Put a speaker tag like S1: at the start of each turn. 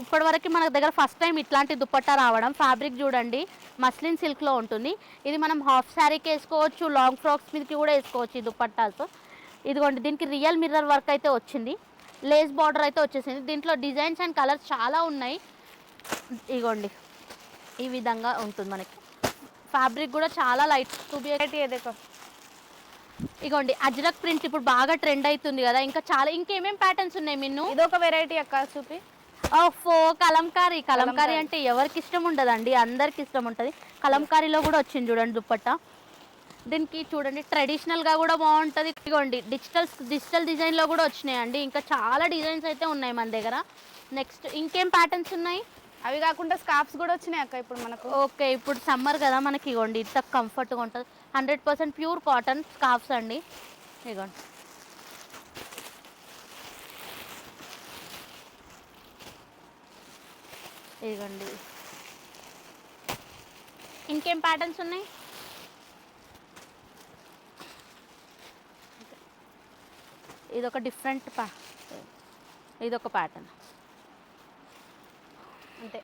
S1: ఇప్పటివరకు మన దగ్గర ఫస్ట్ టైం ఇట్లాంటి దుపట్టా రావడం. ఫ్యాబ్రిక్ చూడండి మస్లిన్ సిల్క్లో ఉంటుంది. ఇది మనం హాఫ్ శారీకి వేసుకోవచ్చు, లాంగ్ ఫ్రాక్స్ మీదకి కూడా వేసుకోవచ్చు ఈ దుపట్టాస్. ఇదిగోండి దీనికి రియల్ మిర్రర్ వర్క్ అయితే వచ్చింది, లేస్ బార్డర్ అయితే వచ్చేసింది. దీంట్లో డిజైన్స్ అండ్ కలర్స్ చాలా ఉన్నాయి. ఇగోండి ఈ విధంగా ఉంటుంది మనకి. ఫ్యాబ్రిక్ కూడా చాలా లైట్
S2: ఏదేకో
S1: ఇగోండి అజ్రక్ ప్రింట్ ఇప్పుడు బాగా ట్రెండ్ అవుతుంది కదా. ఇంకా చాలా ఇంకేమేం ప్యాటర్న్స్ ఉన్నాయి మిన్ను.
S2: ఇదొక వెరైటీ అక్క చూపి.
S1: ఓఫో కలంకారీ. కలంకారీ అంటే ఎవరికి ఇష్టం ఉండదండి, అందరికి ఇష్టం ఉంటుంది. కలంకారీలో కూడా వచ్చింది చూడండి దుప్పట్టా. దీనికి చూడండి ట్రెడిషనల్గా కూడా బాగుంటుంది. ఇదిగోండి డిజిటల్ డిజైన్లో కూడా వచ్చినాయండి. ఇంకా చాలా డిజైన్స్ అయితే ఉన్నాయి మన దగ్గర. నెక్స్ట్ ఇంకేం ప్యాటర్న్స్ ఉన్నాయి?
S2: అవి కాకుండా స్కార్ఫ్స్ కూడా వచ్చినాయి అక్క ఇప్పుడు మనకు.
S1: ఓకే ఇప్పుడు సమ్మర్ కదా మనకి. ఇగోండి ఇంత కంఫర్ట్గా ఉంటుంది. 100% ప్యూర్ కాటన్ స్కార్ఫ్స్ అండి. ఇగోండి ఇదిగోండి ఇంకేం ప్యాటర్న్స్ ఉన్నాయి? ఇదొక డిఫరెంట్ ఇదొక ప్యాటర్న్
S2: అంతే.